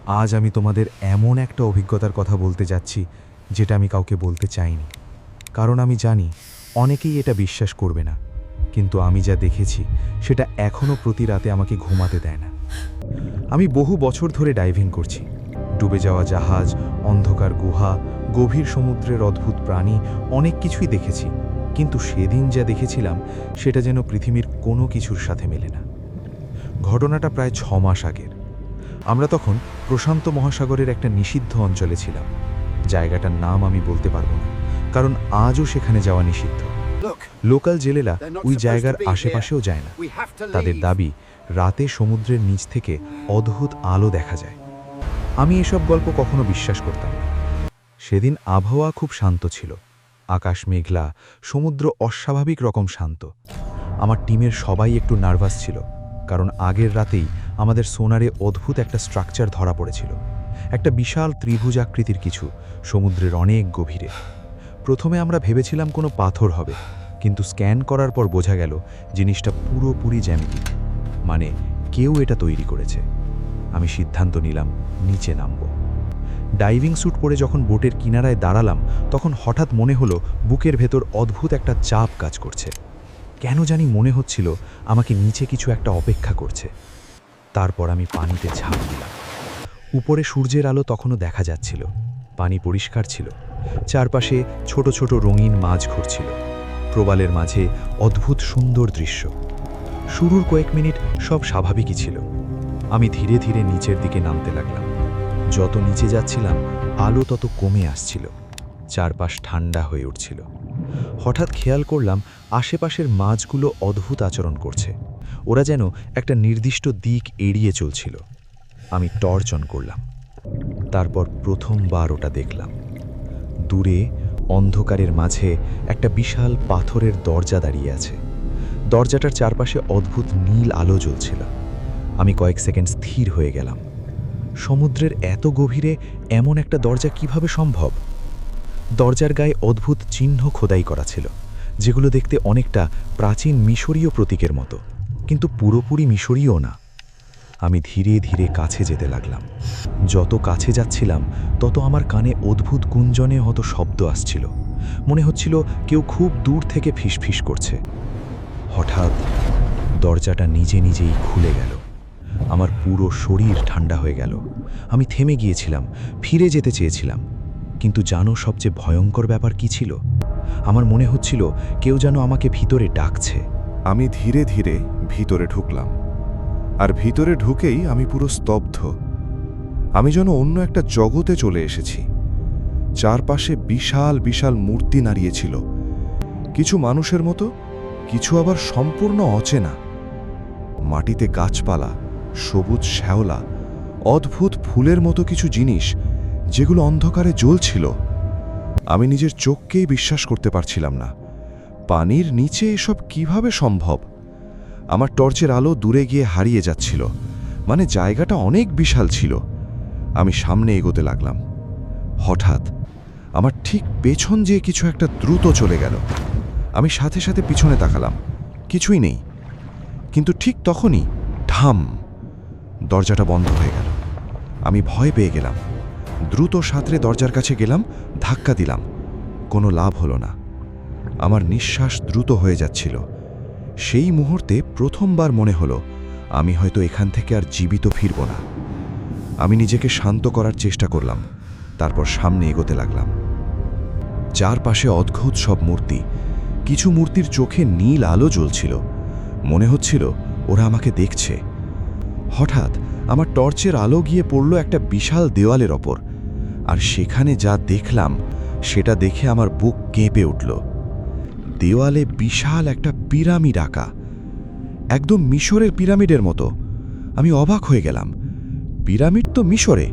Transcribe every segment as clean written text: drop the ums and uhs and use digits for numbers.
আজ আমি তোমাদের এমন একটা অভিজ্ঞতার কথা বলতে যাচ্ছি যেটা আমি কাউকে বলতে চাইনি, কারণ আমি জানি অনেকেই এটা বিশ্বাস করবে না, কিন্তু আমি যা দেখেছি সেটা এখনও প্রতি রাতে আমাকে ঘুমাতে দেয় না। আমি বহু বছর ধরে ডাইভিং করছি, ডুবে যাওয়া জাহাজ, অন্ধকার গুহা, গভীর সমুদ্রের অদ্ভুত প্রাণী, অনেক কিছুই দেখেছি, কিন্তু সেদিন যা দেখেছিলাম সেটা যেন পৃথিবীর কোনো কিছুর সাথে মেলে না। ঘটনাটা প্রায় 6 মাস আগের। আমরা তখন প্রশান্ত মহাসাগরের একটা নিষিদ্ধ অঞ্চলে ছিলাম। জায়গাটার নাম আমি বলতে পারবো না, কারণ আজও সেখানে যাওয়া নিষিদ্ধ। লোকাল জেলেরা ওই জায়গার আশেপাশেও যায় না। তাদের দাবি, রাতে সমুদ্রের নিচ থেকে অদ্ভুত আলো দেখা যায়। আমি এসব গল্প কখনো বিশ্বাস করতাম না। সেদিন আবহাওয়া খুব শান্ত ছিল, আকাশ মেঘলা, সমুদ্র অস্বাভাবিক রকম শান্ত। আমার টিমের সবাই একটু নার্ভাস ছিল, কারণ আগের রাতেই আমাদের সোনারে অদ্ভুত একটা স্ট্রাকচার ধরা পড়েছিল, একটা বিশাল ত্রিভুজ আকৃতির কিছু, সমুদ্রের অনেক গভীরে। প্রথমে আমরা ভেবেছিলাম কোনো পাথর হবে, কিন্তু স্ক্যান করার পর বোঝা গেল জিনিসটা পুরোপুরি জ্যামিতিক, মানে কেউ এটা তৈরি করেছে। আমি সিদ্ধান্ত নিলাম নিচে নামব। ডাইভিং স্যুট পরে যখন বোটের কিনারায় দাঁড়ালাম, তখন হঠাৎ মনে হলো বুকের ভেতর অদ্ভুত একটা চাপ কাজ করছে। কেন জানি মনে হচ্ছিল আমাকে নিচে কিছু একটা অপেক্ষা করছে। তারপর আমি পানিতে ঝাঁপ দিলাম। উপরে সূর্যের আলো তখনও দেখা যাচ্ছিল, পানি পরিষ্কার ছিল, চারপাশে ছোট ছোট রঙিন মাছ ঘুরছিল, প্রবালের মাঝে অদ্ভুত সুন্দর দৃশ্য। শুরুর কয়েক মিনিট সব স্বাভাবিকই ছিল। আমি ধীরে ধীরে নিচের দিকে নামতে লাগলাম। যত নিচে যাচ্ছিলাম আলো তত কমে আসছিল, চারপাশ ঠান্ডা হয়ে উঠছিল। হঠাৎ খেয়াল করলাম আশেপাশের মাছগুলো অদ্ভুত আচরণ করছে, ওরা যেন একটা নির্দিষ্ট দিক এড়িয়ে চলছিল। আমি টর্চ অন করলাম, তারপর প্রথমবার ওটা দেখলাম। দূরে অন্ধকারের মাঝে একটা বিশাল পাথরের দরজা দাঁড়িয়ে আছে। দরজাটার চারপাশে অদ্ভুত নীল আলো জ্বলছিল। আমি কয়েক সেকেন্ড স্থির হয়ে গেলাম। সমুদ্রের এত গভীরে এমন একটা দরজা কিভাবে সম্ভব? দরজার গায়ে অদ্ভুত চিহ্ন খোদাই করা ছিল, যেগুলো দেখতে অনেকটা প্রাচীন মিশরীয় প্রতীকের মতো, কিন্তু পুরোপুরি মিশরীয় না। আমি ধীরে ধীরে কাছে যেতে লাগলাম। যত কাছে যাচ্ছিলাম তত আমার কানে অদ্ভুত গুঞ্জনে হতো শব্দ আসছিল, মনে হচ্ছিল কেউ খুব দূর থেকে ফিসফিস করছে। হঠাৎ দরজাটা নিজে নিজেই খুলে গেল। আমার পুরো শরীর ঠান্ডা হয়ে গেল। আমি থেমে গিয়েছিলাম, ফিরে যেতে চেয়েছিলাম, কিন্তু জানো সবচেয়ে ভয়ঙ্কর ব্যাপার কি ছিল? আমার মনে হচ্ছিল কেউ যেন আমাকে ভিতরে ডাকছে। আমি ধীরে ধীরে ভিতরে ঢুকলাম, আর ভিতরে ঢুকেই আমি পুরো স্তব্ধ। আমি যেন অন্য একটা জগতে চলে এসেছি। চারপাশে বিশাল বিশাল মূর্তি নাড়িয়েছিল, কিছু মানুষের মতো, কিছু আবার সম্পূর্ণ অচেনা। মাটিতে গাছপালা, সবুজ শ্যাওলা, অদ্ভুত ফুলের মতো কিছু জিনিস যেগুলো অন্ধকারে জ্বলছিল। আমি নিজের চোখকেই বিশ্বাস করতে পারছিলাম না। পানির নিচে এসব কিভাবে সম্ভব? আমার টর্চের আলো দূরে গিয়ে হারিয়ে যাচ্ছিল, মানে জায়গাটা অনেক বিশাল ছিল। আমি সামনে এগোতে লাগলাম। হঠাৎ আমার ঠিক পেছন দিয়ে কিছু একটা দ্রুত চলে গেল। আমি সাথে সাথে পিছনে তাকালাম, কিছুই নেই। কিন্তু ঠিক তখনই ঠাম, দরজাটা বন্ধ হয়ে গেল। আমি ভয় পেয়ে গেলাম। দ্রুত সাঁতরে দরজার কাছে গেলাম, ধাক্কা দিলাম। কোনো লাভ হলো না। আমার নিঃশ্বাস দ্রুত হয়ে যাচ্ছিল। সেই মুহূর্তে প্রথমবার মনে হলো আমি হয়তো এখান থেকে আর জীবিত ফিরব না। আমি নিজেকে শান্ত করার চেষ্টা করলাম, তারপর সামনে এগোতে লাগলাম। চারপাশে অদ্ভুত সব মূর্তি, কিছু মূর্তির চোখে নীল আলো জ্বলছিল, মনে হচ্ছিল ওরা আমাকে দেখছে। হঠাৎ আমার টর্চের আলো গিয়ে পড়ল একটা বিশাল দেওয়ালের ওপর, আর সেখানে যা দেখলাম সেটা দেখে আমার বুক কেঁপে উঠল। দেওয়ালে বিশাল একটা পিরামিড আঁকা, একদম মিশরের পিরামিডের মতো। আমি অবাক হয়ে গেলাম। পিরামিড তো মিশরে,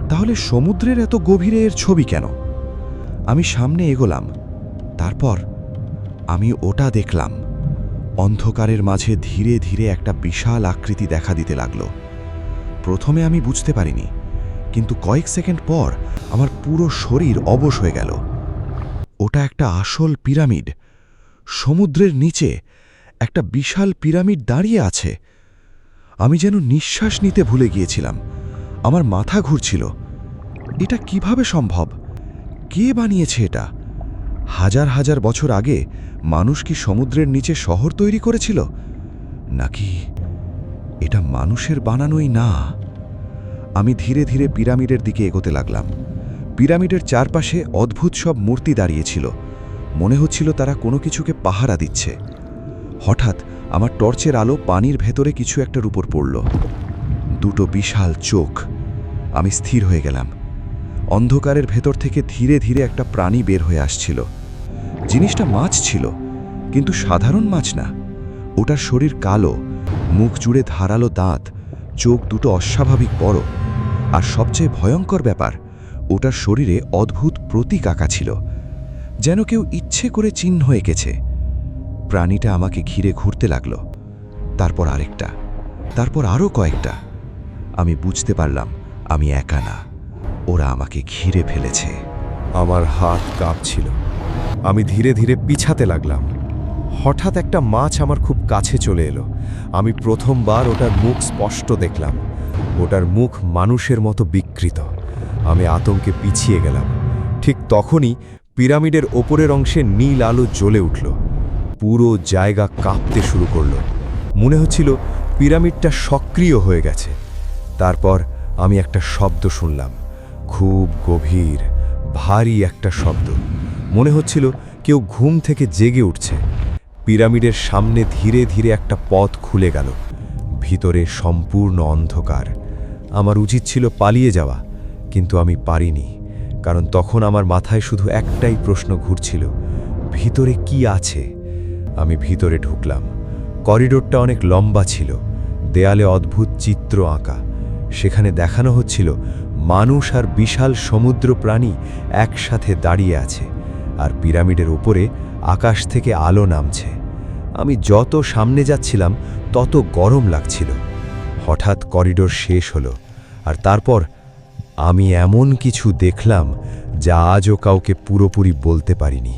তাহলে সমুদ্রের এত গভীরে এর ছবি কেন? আমি সামনে এগোলাম, তারপর আমি ওটা দেখলাম। অন্ধকারের মাঝে ধীরে ধীরে একটা বিশাল আকৃতি দেখা দিতে লাগলো। প্রথমে আমি বুঝতে পারিনি, কিন্তু কয়েক সেকেন্ড পর আমার পুরো শরীর অবশ হয়ে গেল। ওটা একটা আসল পিরামিড। সমুদ্রের নিচে একটা বিশাল পিরামিড দাঁড়িয়ে আছে। আমি যেন নিঃশ্বাস নিতে ভুলে গিয়েছিলাম। আমার মাথা ঘুরছিল। এটা কিভাবে সম্ভব? কে বানিয়েছে এটা? হাজার হাজার বছর আগে মানুষ কি সমুদ্রের নিচে শহর তৈরি করেছিল, নাকি এটা মানুষের বানানোই না? আমি ধীরে ধীরে পিরামিডের দিকে এগোতে লাগলাম। পিরামিডের চারপাশে অদ্ভুত সব মূর্তি দাঁড়িয়েছিল। মনে হচ্ছিল তারা কোনো কিছুকে পাহারা দিচ্ছে। হঠাৎ আমার টর্চের আলো পানির ভেতরে কিছু একটার উপর পড়ল। দুটো বিশাল চোখ। আমি স্থির হয়ে গেলাম। অন্ধকারের ভেতর থেকে ধীরে ধীরে একটা প্রাণী বের হয়ে আসছিল। জিনিসটা মাছ ছিল, কিন্তু সাধারণ মাছ না। ওটার শরীর কালো, মুখ জুড়ে ধারালো দাঁত, চোখ দুটো অস্বাভাবিক বড়। আর সবচেয়ে ভয়ঙ্কর ব্যাপার, ওটার শরীরে অদ্ভুত প্রতীক আঁকা ছিল, যেন কেউ ইচ্ছে করে চিহ্ন এঁকেছে। প্রাণীটা আমাকে ঘিরে ঘুরতে লাগলো, তারপর আরেকটা, তারপর আরও কয়েকটা। আমি বুঝতে পারলাম আমি একা না, ওরা আমাকে ঘিরে ফেলেছে। আমার হাত কাঁপছিল। আমি ধীরে ধীরে পিছাতে লাগলাম। হঠাৎ একটা মাছ আমার খুব কাছে চলে এলো। আমি প্রথমবার ওটার মুখ স্পষ্ট দেখলাম। ওটার মুখ মানুষের মতো বিকৃত। আমি আতঙ্কে পিছিয়ে গেলাম। ঠিক তখনই পিরামিডের ওপরের অংশে নীল আলো জ্বলে উঠল। পুরো জায়গা কাঁপতে শুরু করলো। মনে হচ্ছিল পিরামিডটা সক্রিয় হয়ে গেছে। তারপর আমি একটা শব্দ শুনলাম, খুব গভীর, ভারী একটা শব্দ। মনে হচ্ছিল কেউ ঘুম থেকে জেগে উঠছে। পিরামিডের সামনে ধীরে ধীরে একটা পথ খুলে গেল। ভিতরে সম্পূর্ণ অন্ধকার। আমার উচিত ছিল পালিয়ে যাওয়া, কিন্তু আমি পারিনি, কারণ তখন আমার মাথায় শুধু একটাই প্রশ্ন ঘুরছিল, ভিতরে কি আছে? আমি ভিতরে ঢুকলাম। করিডোরটা অনেক লম্বা ছিল, দেয়ালে অদ্ভুত চিত্র আঁকা। সেখানে দেখানো হচ্ছিল মানুষ আর বিশাল সমুদ্র প্রাণী একসাথে দাঁড়িয়ে আছে, আর পিরামিডের উপরে আকাশ থেকে আলো নামছে। আমি যত সামনে যাচ্ছিলাম তত গরম লাগছিল। হঠাৎ করিডোর শেষ হলো, আর তারপর আমি এমন কিছু দেখলাম যা আজও কাউকে পুরোপুরি বলতে পারিনি।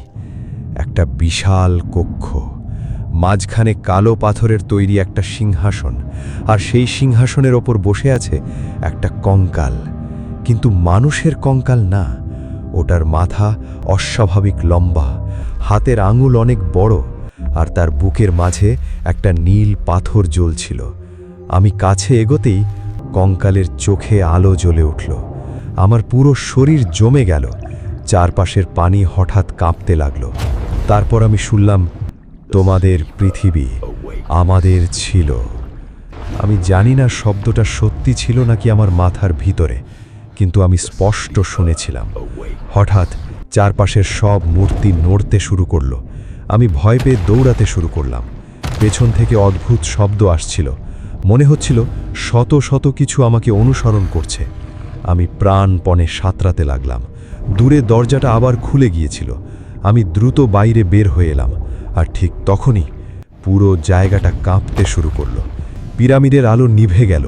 একটা বিশাল কক্ষ, মাঝখানে কালো পাথরের তৈরি একটা সিংহাসন, আর সেই সিংহাসনের ওপর বসে আছে একটা কঙ্কাল, কিন্তু মানুষের কঙ্কাল না। ওটার মাথা অস্বাভাবিক লম্বা, হাতের আঙুল অনেক বড়, আর তার বুকের মাঝে একটা নীল পাথর জ্বলছিল। আমি কাছে এগোতেই কঙ্কালের চোখে আলো জ্বলে উঠল। আমার পুরো শরীর জমে গেল। চারপাশের পানি হঠাৎ কাঁপতে লাগলো। তারপর আমি শুনলাম, তোমাদের পৃথিবী আমাদের ছিল। আমি জানি না শব্দটা সত্যি ছিল নাকি আমার মাথার ভিতরে, কিন্তু আমি স্পষ্ট শুনেছিলাম। হঠাৎ চারপাশের সব মূর্তি নড়তে শুরু করলো। আমি ভয় পেয়ে দৌড়াতে শুরু করলাম। পেছন থেকে অদ্ভুত শব্দ আসছিল। মনে হচ্ছিল শত শত কিছু আমাকে অনুসরণ করছে। আমি প্রাণপণে সাঁতরাতে লাগলাম। দূরে দরজাটা আবার খুলে গিয়েছিল। আমি দ্রুত বাইরে বের হয়ে এলাম, আর ঠিক তখনই পুরো জায়গাটা কাঁপতে শুরু করলো। পিরামিডের আলো নিভে গেল।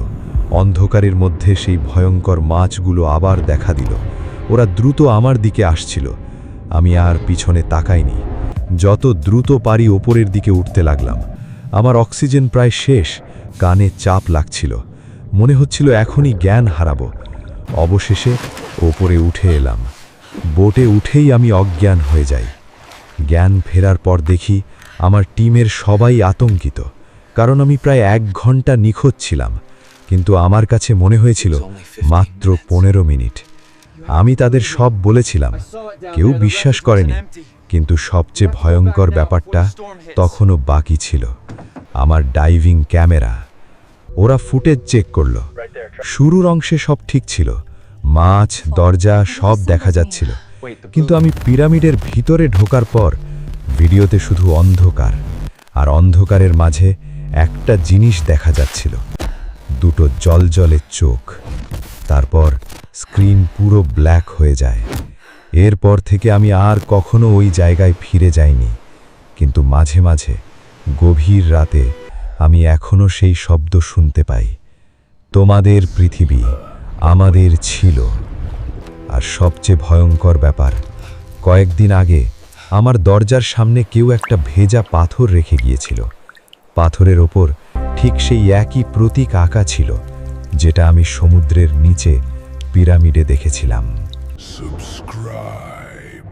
অন্ধকারের মধ্যে সেই ভয়ঙ্কর মাছগুলো আবার দেখা দিল। ওরা দ্রুত আমার দিকে আসছিল। আমি আর পিছনে তাকাইনি। যত দ্রুত পারি ওপরের দিকে উঠতে লাগলাম। আমার অক্সিজেন প্রায় শেষ, কানে চাপ লাগছিল। মনে হচ্ছিল এখনই জ্ঞান হারাবো। অবশেষে ওপরে উঠে এলাম। বোটে উঠেই আমি অজ্ঞান হয়ে যাই। জ্ঞান ফেরার পর দেখি আমার টিমের সবাই আতঙ্কিত, কারণ আমি প্রায় 1 ঘন্টা নিখোঁজ ছিলাম, কিন্তু আমার কাছে মনে হয়েছিল মাত্র 15 মিনিট। আমি তাদের সব বলেছিলাম, কেউ বিশ্বাস করেনি, কিন্তু সবচেয়ে ভয়ঙ্কর ব্যাপারটা তখনও বাকি ছিল, আমার ডাইভিং ক্যামেরা। ওরা ফুটেজ চেক করল। শুরুর অংশে সব ঠিক ছিল, মাছ, দরজা সব দেখা যাচ্ছিল, কিন্তু আমি পিরামিডের ভিতরে ঢোকার পর ভিডিওতে শুধু অন্ধকার, আর অন্ধকারের মাঝে একটা জিনিস দেখা যাচ্ছিল, দুটো জ্বলজ্বলে চোখ। তারপর স্ক্রিন পুরো ব্ল্যাক হয়ে যায়। এরপর থেকে আমি আর কখনো ওই জায়গায় ফিরে যাইনি, কিন্তু মাঝে মাঝে গভীর রাতে আমি এখনো সেই শব্দ শুনতে পাই, তোমাদের পৃথিবী আমাদের ছিল। আর সবচেয়ে ভয়ঙ্কর ব্যাপার, কয়েকদিন আগে আমার দরজার সামনে কেউ একটা ভেজা পাথর রেখে গিয়েছিল। পাথরের ওপর ঠিক সেই একই প্রতীক আঁকা ছিল, যেটা আমি সমুদ্রের নিচে পিরামিডে দেখেছিলাম। Subscribe.